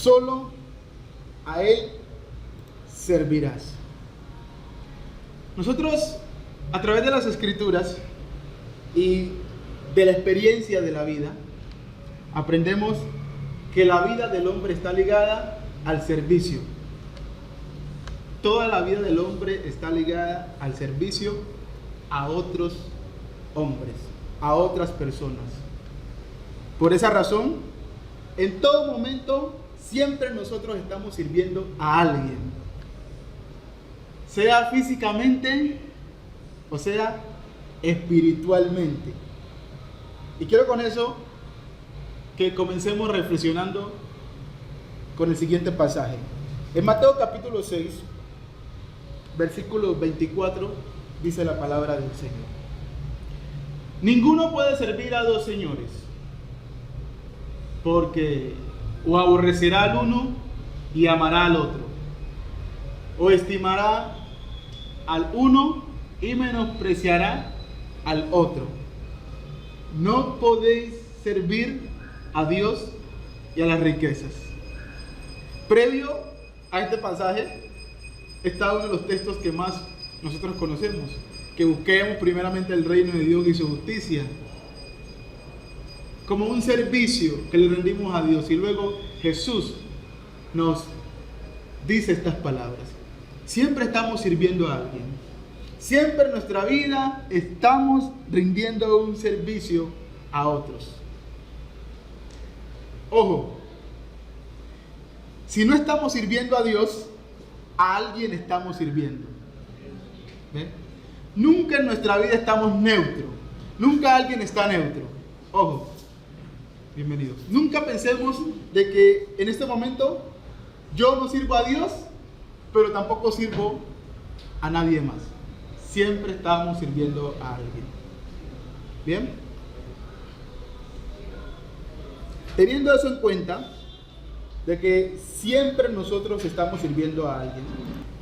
solo a Él servirás. Nosotros, a través de las Escrituras y de la experiencia de la vida, aprendemos que la vida del hombre está ligada al servicio. Toda la vida del hombre está ligada al servicio a otros hombres, a otras personas. Por esa razón, en todo momento, siempre nosotros estamos sirviendo a alguien, sea físicamente o sea espiritualmente. Y quiero con eso que comencemos reflexionando con el siguiente pasaje. En Mateo capítulo 6, versículo 24, dice la palabra del Señor: ninguno puede servir a dos señores, porque o aborrecerá al uno y amará al otro, o estimará al uno y menospreciará al otro. No podéis servir a Dios y a las riquezas. Previo a este pasaje está uno de los textos que más nosotros conocemos: que busquemos primeramente el reino de Dios y su justicia, como un servicio que le rendimos a Dios. Y luego Jesús nos dice estas palabras: siempre estamos sirviendo a alguien, siempre en nuestra vida estamos rindiendo un servicio a otros. Ojo, si no estamos sirviendo a Dios, a alguien estamos sirviendo. ¿Ve? Nunca en nuestra vida estamos neutros, nunca alguien está neutro. Ojo, bienvenidos. Nunca pensemos de que en este momento yo no sirvo a Dios, pero tampoco sirvo a nadie más. Siempre estamos sirviendo a alguien. ¿Bien? Teniendo eso en cuenta, de que siempre nosotros estamos sirviendo a alguien,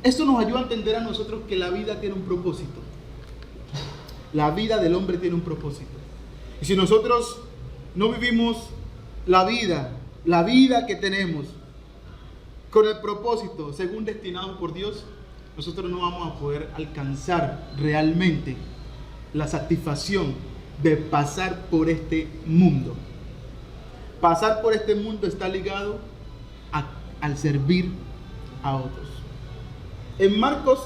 esto nos ayuda a entender a nosotros que la vida tiene un propósito. La vida del hombre tiene un propósito. Y si nosotros no vivimos la vida que tenemos con el propósito según destinado por Dios, nosotros no vamos a poder alcanzar realmente la satisfacción de pasar por este mundo. Pasar por este mundo está ligado al servir a otros. En Marcos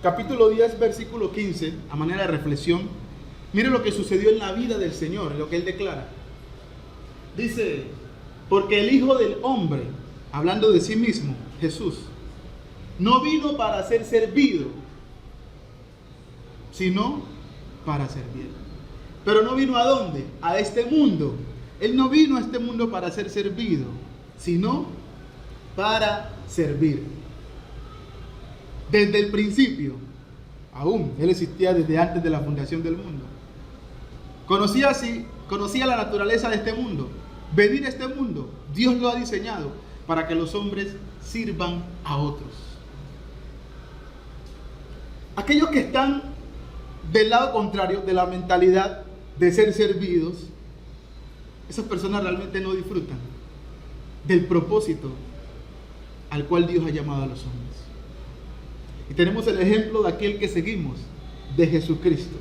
capítulo 10 versículo 15, a manera de reflexión, mire lo que sucedió en la vida del Señor, lo que Él declara. Dice: porque el Hijo del Hombre, hablando de sí mismo, Jesús, no vino para ser servido, sino para servir. Pero no vino ¿a dónde? A este mundo. Él no vino a este mundo para ser servido, sino para servir. Desde el principio, aún Él existía desde antes de la fundación del mundo. Conocía la naturaleza de este mundo. Venir a este mundo, Dios lo ha diseñado para que los hombres sirvan a otros. Aquellos que están del lado contrario de la mentalidad de ser servidos, esas personas realmente no disfrutan del propósito al cual Dios ha llamado a los hombres. Y tenemos el ejemplo de aquel que seguimos, de Jesucristo.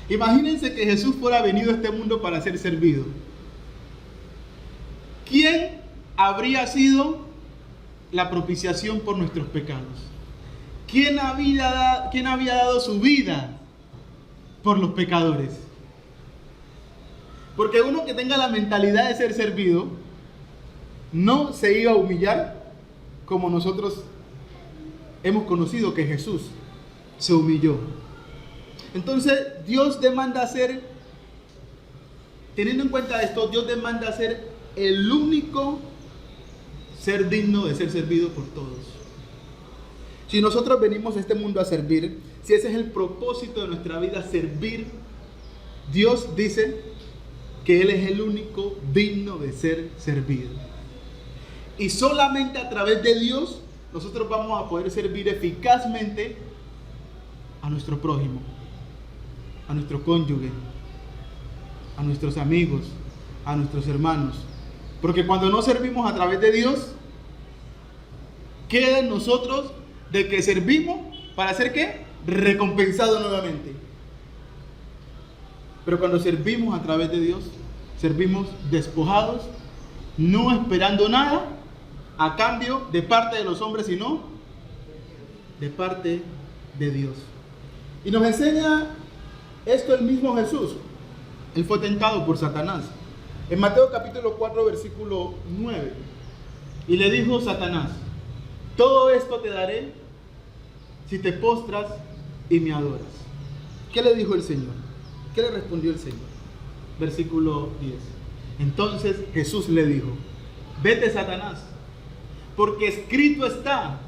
Imagínense que Jesús fuera venido a este mundo para ser servido. ¿Quién habría sido la propiciación por nuestros pecados? ¿Quién había dado su vida por los pecadores? Porque uno que tenga la mentalidad de ser servido no se iba a humillar como nosotros hemos conocido que Jesús se humilló. Entonces Dios demanda ser, teniendo en cuenta esto, Dios demanda ser el único ser digno de ser servido por todos. Si nosotros venimos a este mundo a servir, si ese es el propósito de nuestra vida, servir, Dios dice que Él es el único digno de ser servido. Y solamente a través de Dios nosotros vamos a poder servir eficazmente a nuestro prójimo, a nuestro cónyuge, a nuestros amigos, a nuestros hermanos. Porque cuando no servimos a través de Dios, queda en nosotros de que servimos para ser ¿qué? Recompensado nuevamente. Pero cuando servimos a través de Dios, servimos despojados, no esperando nada a cambio de parte de los hombres, sino de parte de Dios. Y nos enseña esto el mismo Jesús. Él fue tentado por Satanás. En Mateo capítulo 4, versículo 9. Y le dijo Satanás: todo esto te daré si te postras y me adoras. ¿Qué le dijo el Señor? ¿Qué le respondió el Señor? Versículo 10. Entonces Jesús le dijo: vete, Satanás, porque escrito está: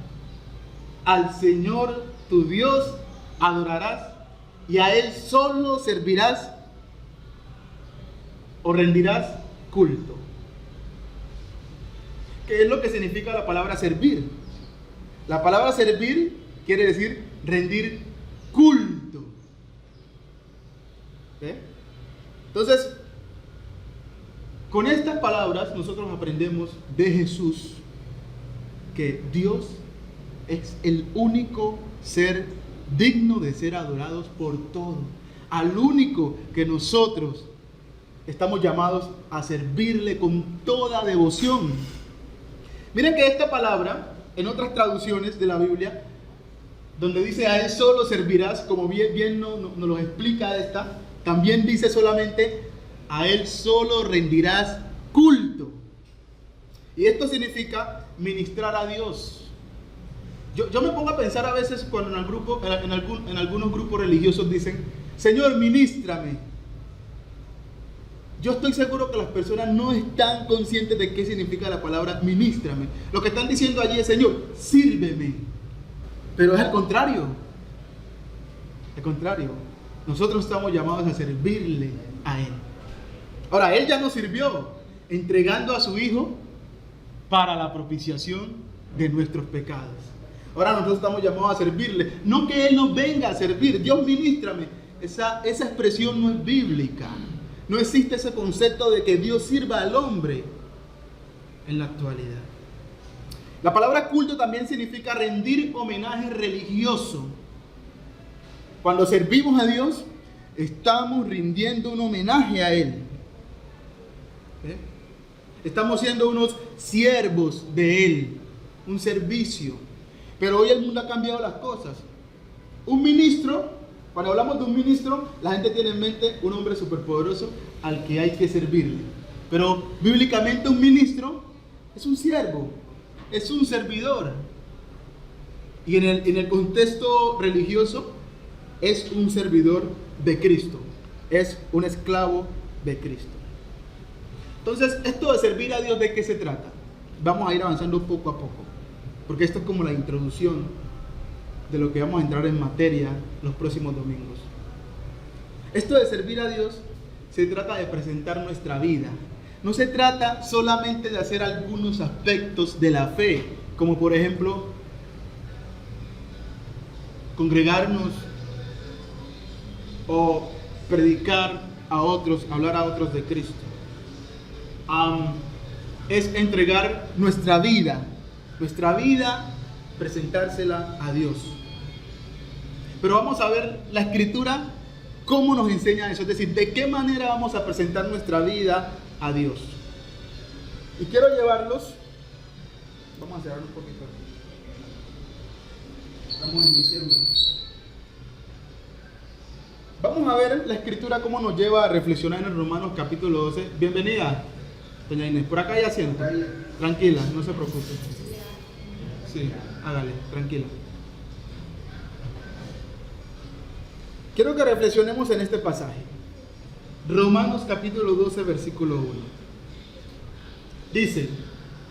al Señor tu Dios adorarás y a Él solo servirás o rendirás culto. ¿Qué es lo que significa la palabra servir? La palabra servir quiere decir rendir culto. Entonces, con estas palabras nosotros aprendemos de Jesús que Dios es el único ser digno de ser adorados por todo, al único que nosotros estamos llamados a servirle con toda devoción. Miren que esta palabra, en otras traducciones de la Biblia, donde dice a Él solo servirás, como bien nos lo explica esta, también dice solamente a Él solo rendirás culto. Y esto significa ministrar a Dios. Yo me pongo a pensar a veces cuando en algunos grupos religiosos dicen: Señor, ministrame. Yo estoy seguro que las personas no están conscientes de qué significa la palabra ministrame. Lo que están diciendo allí es: Señor, sírveme. Pero es al contrario. Al contrario. Nosotros estamos llamados a servirle a Él. Ahora, Él ya nos sirvió entregando a su Hijo para la propiciación de nuestros pecados. Ahora nosotros estamos llamados a servirle. No que Él nos venga a servir. Dios, ministrame. Esa expresión no es bíblica. No existe ese concepto de que Dios sirva al hombre en la actualidad. La palabra culto también significa rendir homenaje religioso. Cuando servimos a Dios, estamos rindiendo un homenaje a Él. Estamos siendo unos siervos de Él, un servicio. Pero hoy el mundo ha cambiado las cosas. Un ministro, cuando hablamos de un ministro, la gente tiene en mente un hombre superpoderoso al que hay que servirle. Pero bíblicamente un ministro es un siervo, es un servidor. Y en el contexto religioso es un servidor de Cristo, es un esclavo de Cristo. Entonces, esto de servir a Dios, ¿de qué se trata? Vamos a ir avanzando poco a poco, porque esto es como la introducción de lo que vamos a entrar en materia los próximos domingos. Esto de servir a Dios se trata de presentar nuestra vida. No se trata solamente de hacer algunos aspectos de la fe, como por ejemplo congregarnos o predicar a otros, hablar a otros de Cristo. Es entregar nuestra vida, presentársela a Dios. Pero vamos a ver la Escritura cómo nos enseña eso, es decir, de qué manera vamos a presentar nuestra vida a Dios. Y quiero llevarlos, vamos a cerrar un poquito aquí. Estamos en diciembre. Vamos a ver la Escritura cómo nos lleva a reflexionar en Romanos capítulo 12. Bienvenida, doña Inés. Por acá ya sienta. Tranquila, no se preocupe. Sí, hágale, tranquila. Quiero que reflexionemos en este pasaje. Romanos capítulo 12, versículo 1. Dice: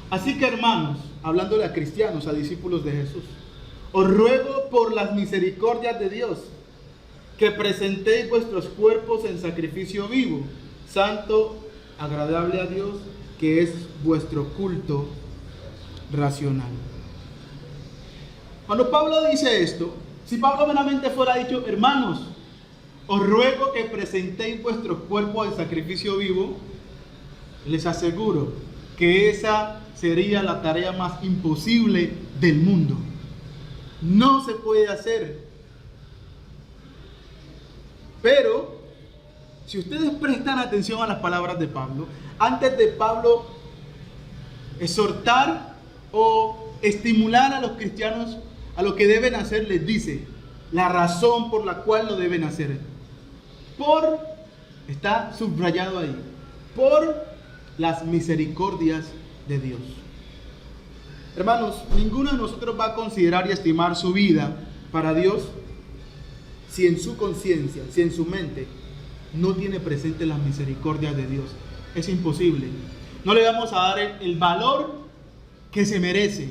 así que, hermanos, hablándole a cristianos, a discípulos de Jesús, os ruego por las misericordias de Dios que presentéis vuestros cuerpos en sacrificio vivo, santo, agradable a Dios, que es vuestro culto racional. Cuando Pablo dice esto, si Pablo meramente fuera dicho: hermanos, os ruego que presentéis vuestros cuerpos en sacrificio vivo, les aseguro que esa sería la tarea más imposible del mundo. No se puede hacer. Pero, si ustedes prestan atención a las palabras de Pablo, antes de Pablo exhortar o estimular a los cristianos a lo que deben hacer, les dice la razón por la cual lo deben hacer. Está subrayado ahí, por las misericordias de Dios. Hermanos, ninguno de nosotros va a considerar y estimar su vida para Dios si en su conciencia, si en su mente no tiene presente las misericordias de Dios. Es imposible. No le vamos a dar el valor que se merece.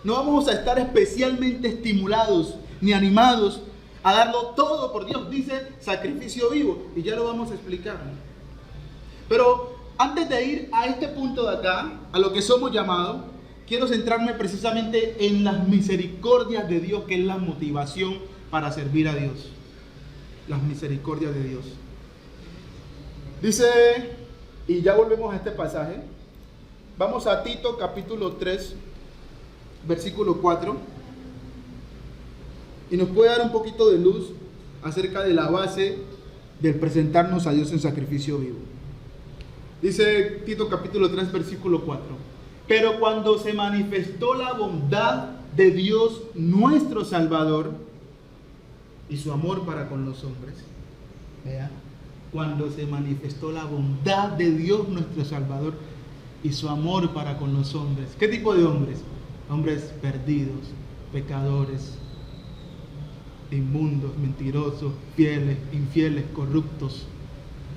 No vamos a estar especialmente estimulados ni animados a darlo todo por Dios. Dice sacrificio vivo, y ya lo vamos a explicar. Pero antes de ir a este punto de acá, a lo que somos llamados, quiero centrarme precisamente en las misericordias de Dios, que es la motivación para servir a Dios. Las misericordias de Dios. Dice, y ya volvemos a este pasaje, vamos a Tito capítulo 3, versículo 4, y nos puede dar un poquito de luz acerca de la base del presentarnos a Dios en sacrificio vivo. Dice Tito capítulo 3, versículo 4, pero cuando se manifestó la bondad de Dios nuestro Salvador y su amor para con los hombres, vea, cuando se manifestó la bondad de Dios nuestro Salvador y su amor para con los hombres. ¿Qué tipo de hombres? Hombres perdidos, pecadores, inmundos, mentirosos, fieles, infieles, corruptos.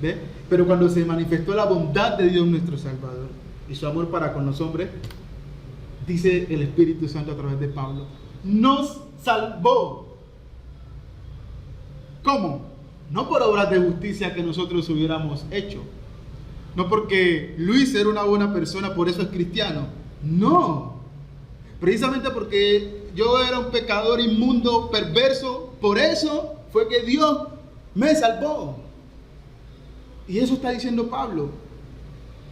¿Ve? Pero cuando se manifestó la bondad de Dios nuestro Salvador y su amor para con los hombres, dice el Espíritu Santo a través de Pablo, nos salvó. ¿Cómo? No por obras de justicia que nosotros hubiéramos hecho. No porque Luis era una buena persona, por eso es cristiano. No. Precisamente porque yo era un pecador inmundo, perverso, por eso fue que Dios me salvó. Y eso está diciendo Pablo,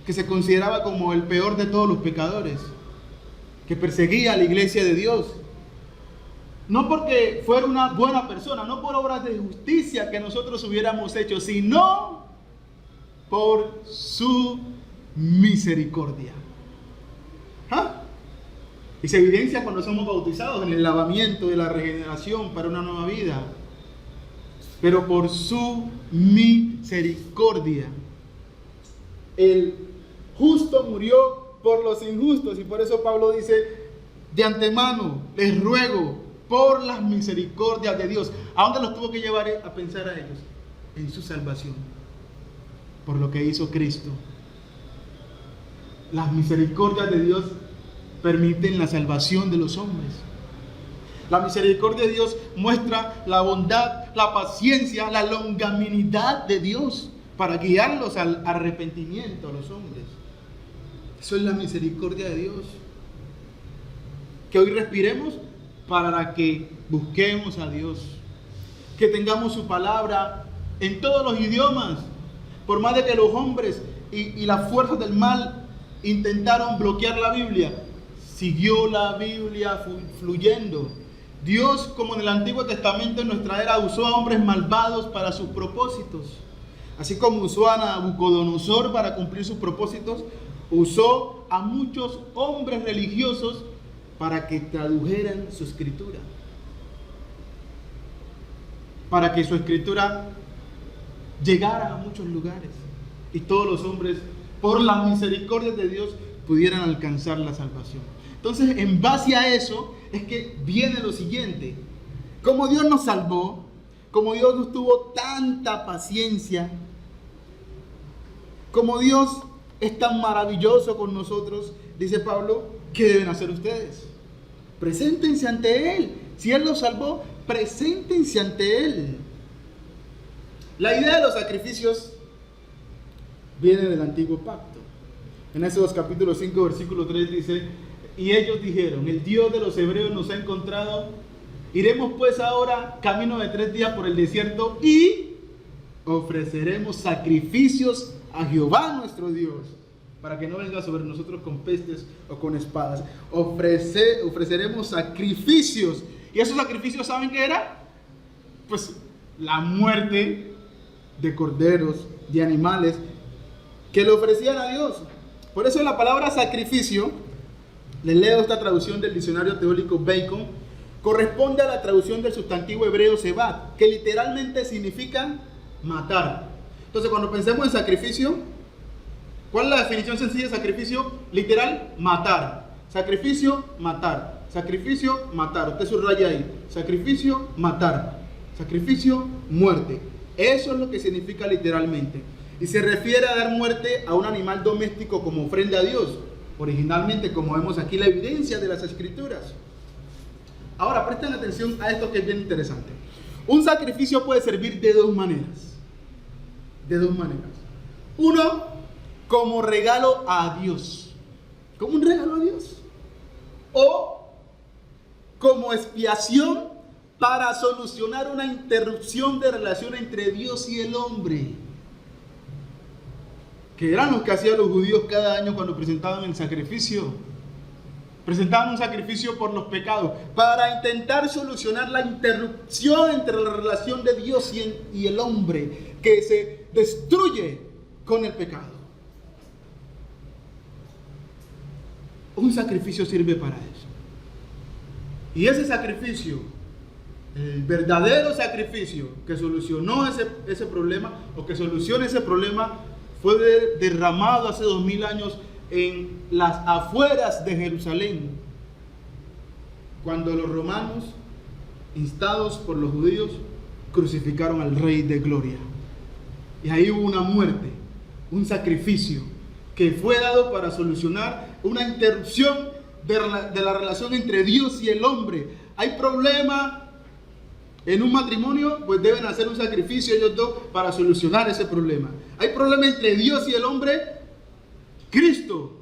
que se consideraba como el peor de todos los pecadores, que perseguía a la iglesia de Dios. No porque fuera una buena persona, no por obras de justicia que nosotros hubiéramos hecho, sino por su misericordia. ¿Ah? Y se evidencia cuando somos bautizados en el lavamiento de la regeneración para una nueva vida. Pero por su misericordia. El justo murió por los injustos, y por eso Pablo dice, de antemano les ruego por las misericordias de Dios. ¿A dónde los tuvo que llevar a pensar a ellos? En su salvación, por lo que hizo Cristo. Las misericordias de Dios permiten la salvación de los hombres. La misericordia de Dios muestra la bondad, la paciencia, la longanimidad de Dios para guiarlos al arrepentimiento a los hombres. Eso es la misericordia de Dios. Que hoy respiremos para que busquemos a Dios, que tengamos su palabra en todos los idiomas, por más de que los hombres y las fuerzas del mal intentaron bloquear la Biblia, siguió la Biblia fluyendo. Dios, como en el Antiguo Testamento, en nuestra era, usó a hombres malvados para sus propósitos, así como usó a Nabucodonosor para cumplir sus propósitos, usó a muchos hombres religiosos para que tradujeran su escritura, para que su escritura llegara a muchos lugares y todos los hombres, por la misericordia de Dios, pudieran alcanzar la salvación. Entonces, en base a eso es que viene lo siguiente: como Dios nos salvó, como Dios nos tuvo tanta paciencia, como Dios es tan maravilloso con nosotros, dice Pablo, ¿qué deben hacer ustedes? Preséntense ante Él. Si Él los salvó, preséntense ante Él. La idea de los sacrificios viene del antiguo pacto. En Éxodo capítulo 5, versículo 3 dice, y ellos dijeron, el Dios de los hebreos nos ha encontrado, iremos pues ahora camino de 3 días por el desierto y ofreceremos sacrificios a Jehová nuestro Dios, para que no venga sobre nosotros con pestes o con espadas. Ofreceremos sacrificios. ¿Y esos sacrificios saben qué era? Pues la muerte de corderos, de animales, que le ofrecían a Dios. Por eso la palabra sacrificio, les leo esta traducción del diccionario teológico Bacon, corresponde a la traducción del sustantivo hebreo sebat, que literalmente significa matar. Entonces, cuando pensemos en sacrificio, ¿cuál es la definición sencilla de sacrificio? Literal, matar. Sacrificio, matar. Sacrificio, matar. Usted subraya ahí. Sacrificio, matar. Sacrificio, muerte. Eso es lo que significa literalmente. Y se refiere a dar muerte a un animal doméstico como ofrenda a Dios. Originalmente, como vemos aquí, la evidencia de las Escrituras. Ahora, presten atención a esto que es bien interesante. Un sacrificio puede servir de dos maneras. De dos maneras. Uno, como regalo a Dios. Como un regalo a Dios. O como expiación para solucionar una interrupción de relación entre Dios y el hombre. Que eran los que hacían los judíos cada año cuando presentaban el sacrificio. Presentaban un sacrificio por los pecados para intentar solucionar la interrupción entre la relación de Dios y el hombre que se destruye con el pecado. Un sacrificio sirve para eso. Y ese sacrificio, el verdadero sacrificio que solucionó ese problema, o que soluciona ese problema, fue derramado hace 2000 años en las afueras de Jerusalén, cuando los romanos, instados por los judíos, crucificaron al Rey de Gloria. Y ahí hubo una muerte, un sacrificio que fue dado para solucionar una interrupción de la relación entre Dios y el hombre. Hay problema en un matrimonio, pues deben hacer un sacrificio ellos dos para solucionar ese problema. Hay problema entre Dios y el hombre. Cristo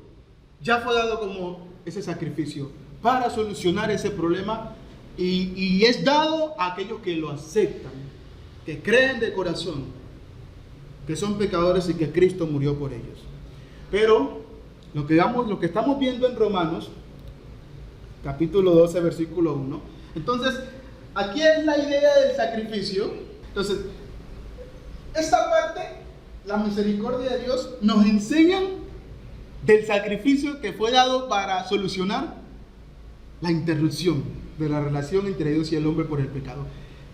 ya fue dado como ese sacrificio para solucionar ese problema, y es dado a aquellos que lo aceptan, que creen de corazón que son pecadores y que Cristo murió por ellos. Pero lo que estamos viendo en Romanos capítulo 12 versículo 1, entonces aquí es la idea del sacrificio. Entonces, esta parte, la misericordia de Dios, nos enseña del sacrificio que fue dado para solucionar la interrupción de la relación entre Dios y el hombre por el pecado.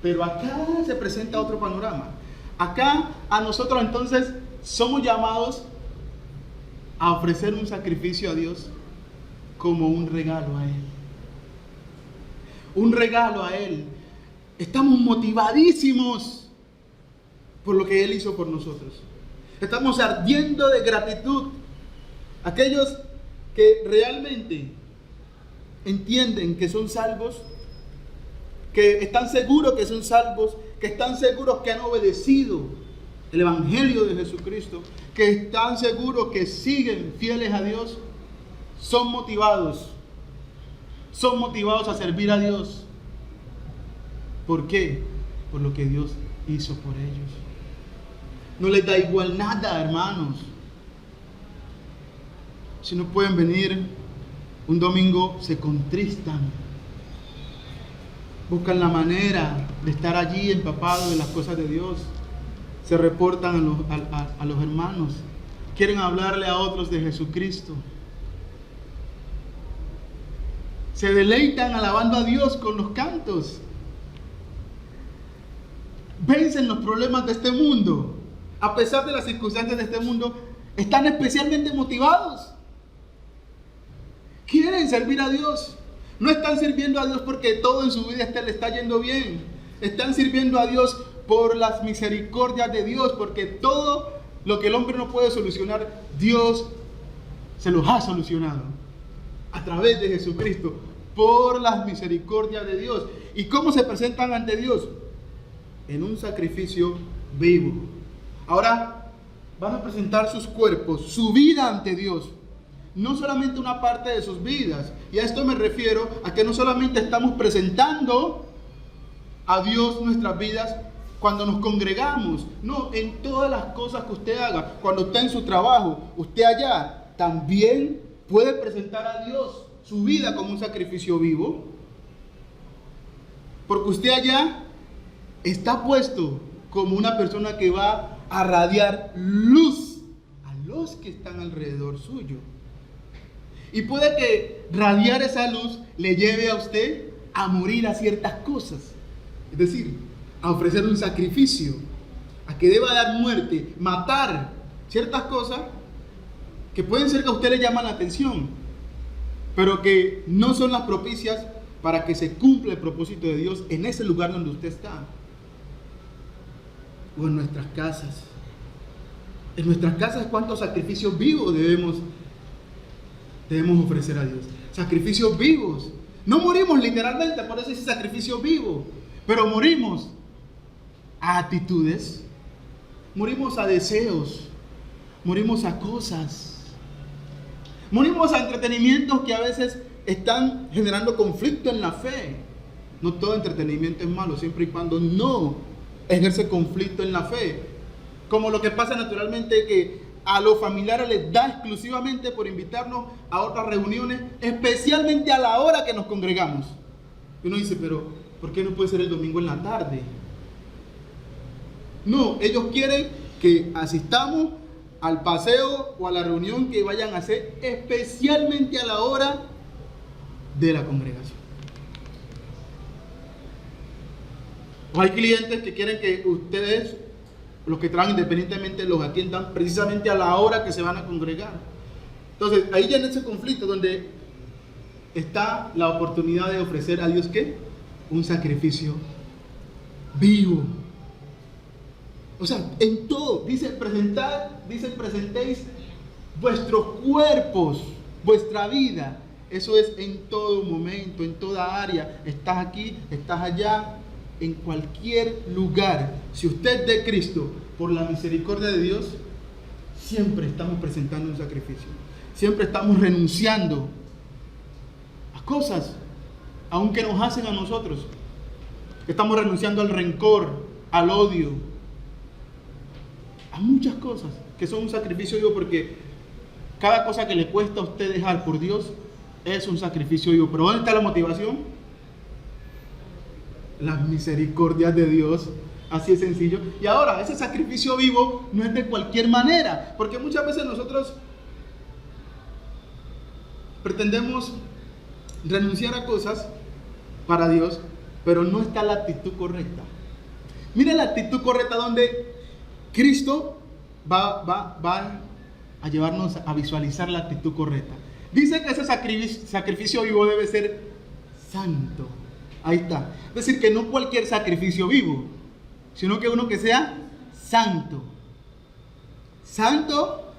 Pero acá se presenta otro panorama. Acá a nosotros entonces somos llamados a ofrecer un sacrificio a Dios como un regalo a Él. Un regalo a Él. Estamos motivadísimos por lo que Él hizo por nosotros. Estamos ardiendo de gratitud. Aquellos que realmente entienden que son salvos, que están seguros que son salvos, que están seguros que han obedecido el Evangelio de Jesucristo, que están seguros que siguen fieles a Dios, son motivados a servir a Dios. ¿Por qué? Por lo que Dios hizo por ellos. No les da igual nada, hermanos. Si no pueden venir un domingo, se contristan. Buscan la manera de estar allí empapados de las cosas de Dios. Se reportan a los hermanos. Quieren hablarle a otros de Jesucristo. Se deleitan alabando a Dios con los cantos. Vencen los problemas de este mundo. A pesar de las circunstancias de este mundo, están especialmente motivados. Quieren servir a Dios. No están sirviendo a Dios porque todo en su vida le está yendo bien. Están sirviendo a Dios por las misericordias de Dios, porque todo lo que el hombre no puede solucionar, Dios se los ha solucionado a través de Jesucristo, por las misericordias de Dios. ¿Y cómo se presentan ante Dios? En un sacrificio vivo. Ahora van a presentar sus cuerpos, su vida ante Dios. No solamente una parte de sus vidas. Y a esto me refiero a que no solamente estamos presentando a Dios nuestras vidas cuando nos congregamos. No, en todas las cosas que usted haga. Cuando está en su trabajo, usted allá, también puede presentar a Dios su vida como un sacrificio vivo. Porque usted allá está puesto como una persona que va a radiar luz a los que están alrededor suyo. Y puede que radiar esa luz le lleve a usted a morir a ciertas cosas. Es decir, a ofrecer un sacrificio, a que deba dar muerte, matar ciertas cosas que pueden ser que a usted le llaman la atención, pero que no son las propicias para que se cumpla el propósito de Dios en ese lugar donde usted está. O en nuestras casas. En nuestras casas, ¿cuántos sacrificios vivos debemos ofrecer a Dios? Sacrificios vivos. No morimos literalmente, por eso dice sacrificio vivo, pero morimos a actitudes, morimos a deseos, morimos a cosas, morimos a entretenimientos que a veces están generando conflicto en la fe. No todo entretenimiento es malo, siempre y cuando no ejerce conflicto en la fe. Como lo que pasa naturalmente, que a los familiares les da exclusivamente por invitarnos a otras reuniones, especialmente a la hora que nos congregamos. Y uno dice, pero ¿por qué no puede ser el domingo en la tarde? No, ellos quieren que asistamos al paseo o a la reunión que vayan a hacer especialmente a la hora de la congregación. O hay clientes que quieren que ustedes, los que trabajan independientemente, los atiendan precisamente a la hora que se van a congregar. Entonces, ahí ya en ese conflicto donde está la oportunidad de ofrecer a Dios, ¿qué? Un sacrificio vivo. O sea, en todo, dice presentéis vuestros cuerpos, vuestra vida. Eso es en todo momento, en toda área. Estás aquí, estás allá, en cualquier lugar. Si usted es de Cristo, por la misericordia de Dios, siempre estamos presentando un sacrificio. Siempre estamos renunciando a cosas, aunque nos hacen a nosotros. Estamos renunciando al rencor, al odio, a muchas cosas que son un sacrificio vivo, porque cada cosa que le cuesta a usted dejar por Dios es un sacrificio vivo. Pero ¿dónde está la motivación? Las misericordias de Dios. Así es sencillo. Y ahora, ese sacrificio vivo no es de cualquier manera, porque muchas veces nosotros pretendemos renunciar a cosas para Dios, pero no está la actitud correcta. Mira la actitud correcta donde Cristo va a llevarnos a visualizar la actitud correcta. Dice que ese sacrificio vivo debe ser santo. Ahí está. Es decir, que no cualquier sacrificio vivo, sino que uno que sea santo. Santo,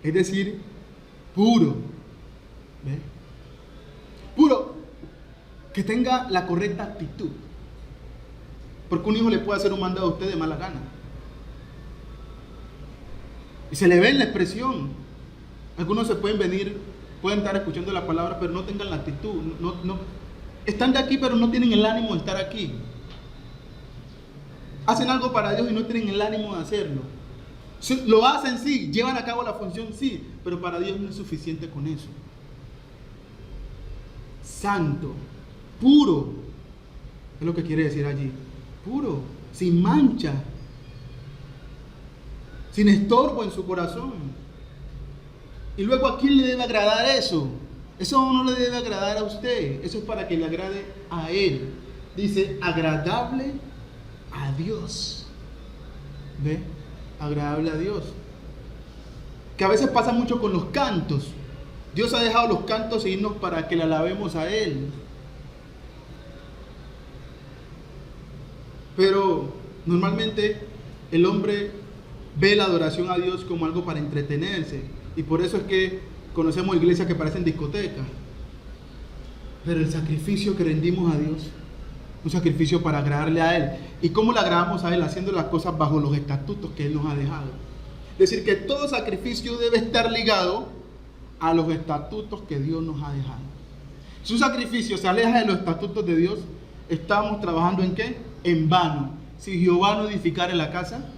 es decir, puro. ¿Ve? Puro, que tenga la correcta actitud. Porque un hijo le puede hacer un mandado a usted de mala gana. Y se le ve en la expresión. Algunos se pueden estar escuchando la palabra, pero no tengan la actitud. No, están de aquí, pero no tienen el ánimo de estar aquí. Hacen algo para Dios y no tienen el ánimo de hacerlo. Lo hacen, sí, llevan a cabo la función, sí, pero para Dios no es suficiente con eso. Santo, puro, es lo que quiere decir allí. Puro, sin mancha, sin estorbo en su corazón. Y luego, ¿a quién le debe agradar eso? Eso no le debe agradar a usted. Eso es para que le agrade a Él. Dice, agradable a Dios. ¿Ve? Agradable a Dios. Que a veces pasa mucho con los cantos. Dios ha dejado los cantos e himnos para que le alabemos a Él. Pero normalmente el hombre ve la adoración a Dios como algo para entretenerse. Y por eso es que conocemos iglesias que parecen discotecas. Pero el sacrificio que rendimos a Dios, un sacrificio para agradarle a Él. ¿Y cómo le agradamos a Él? Haciendo las cosas bajo los estatutos que Él nos ha dejado. Es decir, que todo sacrificio debe estar ligado a los estatutos que Dios nos ha dejado. Si un sacrificio se aleja de los estatutos de Dios, estamos trabajando ¿en qué? En vano. Si Jehová no edificare la casa,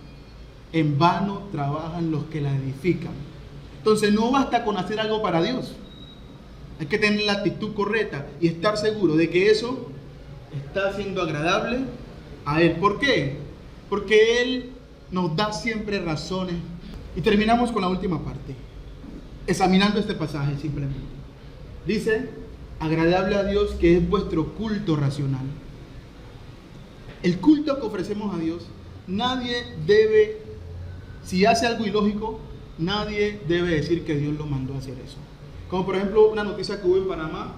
en vano trabajan los que la edifican. Entonces no basta con hacer algo para Dios. Hay que tener la actitud correcta y estar seguro de que eso está siendo agradable a Él. ¿Por qué? Porque Él nos da siempre razones. Y terminamos con la última parte, examinando este pasaje simplemente. Dice, agradable a Dios, que es vuestro culto racional. El culto que ofrecemos a Dios, nadie debe, si hace algo ilógico, nadie debe decir que Dios lo mandó a hacer eso. Como por ejemplo una noticia que hubo en Panamá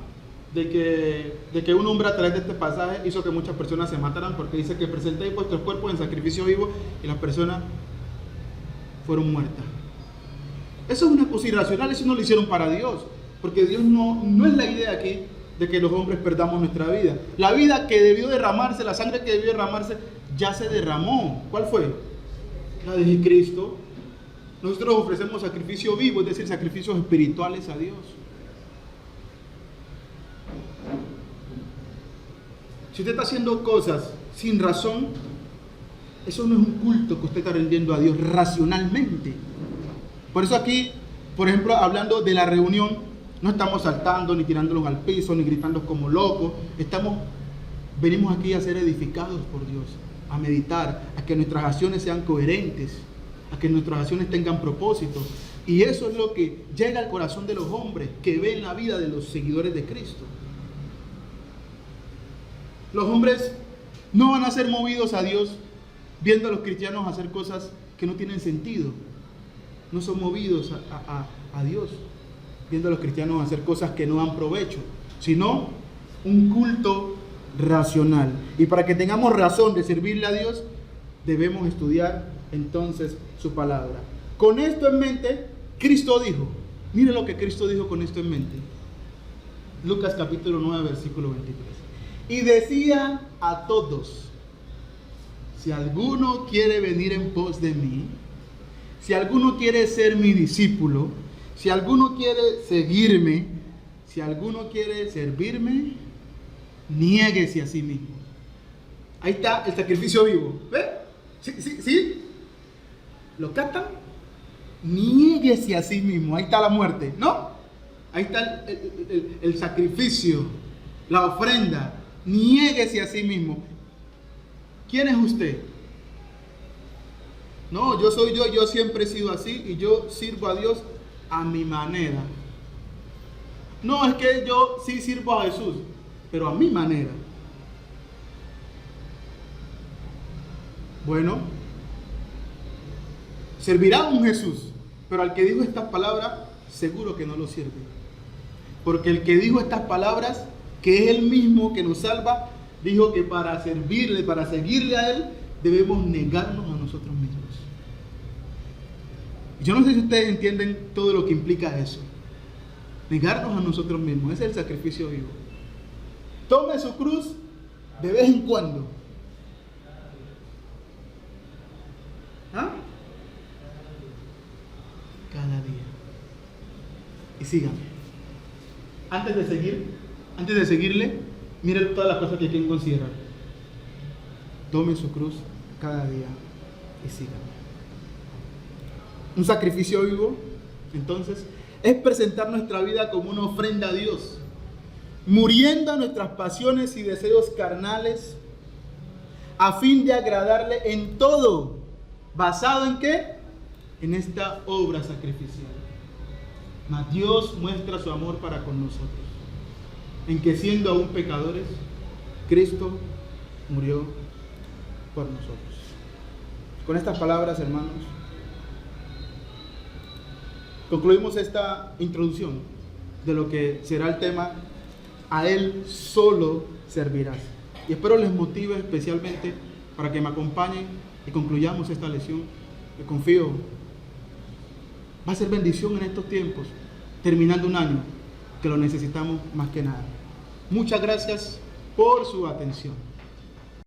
de que un hombre a través de este pasaje hizo que muchas personas se mataran, porque dice que presentéis vuestros cuerpos en sacrificio vivo y las personas fueron muertas. Eso es una cosa irracional, eso no lo hicieron para Dios, porque Dios no es la idea aquí de que los hombres perdamos nuestra vida. La vida que debió derramarse, la sangre que debió derramarse, ya se derramó. ¿Cuál fue? La de Cristo. Nosotros ofrecemos sacrificio vivo, es decir, sacrificios espirituales a Dios. Si usted está haciendo cosas sin razón, eso no es un culto que usted está rendiendo a Dios racionalmente. Por eso aquí, por ejemplo, hablando de la reunión, no estamos saltando, ni tirándolos al piso, ni gritando como locos. Venimos aquí a ser edificados por Dios, a meditar, a que nuestras acciones sean coherentes, a que nuestras acciones tengan propósito. Y eso es lo que llega al corazón de los hombres que ven la vida de los seguidores de Cristo. Los hombres no van a ser movidos a Dios viendo a los cristianos hacer cosas que no tienen sentido. No son movidos a Dios viendo a los cristianos hacer cosas que no dan provecho, sino un culto racional. Y para que tengamos razón de servirle a Dios, debemos estudiar entonces su palabra. Con esto en mente, Cristo dijo, mire lo que Cristo dijo con esto en mente. Lucas capítulo 9, versículo 23. Y decía a todos, si alguno quiere venir en pos de mí, si alguno quiere ser mi discípulo, si alguno quiere seguirme, si alguno quiere servirme, niéguese a sí mismo. Ahí está el sacrificio vivo. ¿Ve? ¿Sí? ¿Lo captan? Niéguese a sí mismo. Ahí está la muerte, ¿no? Ahí está el sacrificio, la ofrenda. Niéguese a sí mismo. ¿Quién es usted? No, yo soy yo siempre he sido así y yo sirvo a Dios a mi manera. No, es que yo sí sirvo a Jesús, pero a mi manera. Bueno, servirá a un Jesús, pero al que dijo estas palabras, seguro que no lo sirve. Porque el que dijo estas palabras, que es el mismo que nos salva, dijo que para servirle, para seguirle a Él, debemos negarnos a nosotros mismos. Yo no sé si ustedes entienden todo lo que implica eso. Negarnos a nosotros mismos, ese es el sacrificio vivo. Tome su cruz de vez en cuando. ¿Ah? Cada día. Y síganme. Antes de seguirle, miren todas las cosas que hay que considerar. Tome su cruz cada día y síganme. Un sacrificio vivo, entonces, es presentar nuestra vida como una ofrenda a Dios, muriendo a nuestras pasiones y deseos carnales, a fin de agradarle en todo. ¿Basado en qué? En esta obra sacrificial. Mas Dios muestra su amor para con nosotros, en que siendo aún pecadores, Cristo murió por nosotros. Con estas palabras, hermanos, concluimos esta introducción de lo que será el tema A Él solo servirás. Y espero les motive especialmente para que me acompañen y concluyamos esta lección. Que confío va a ser bendición en estos tiempos, terminando un año que lo necesitamos más que nada. Muchas gracias por su atención.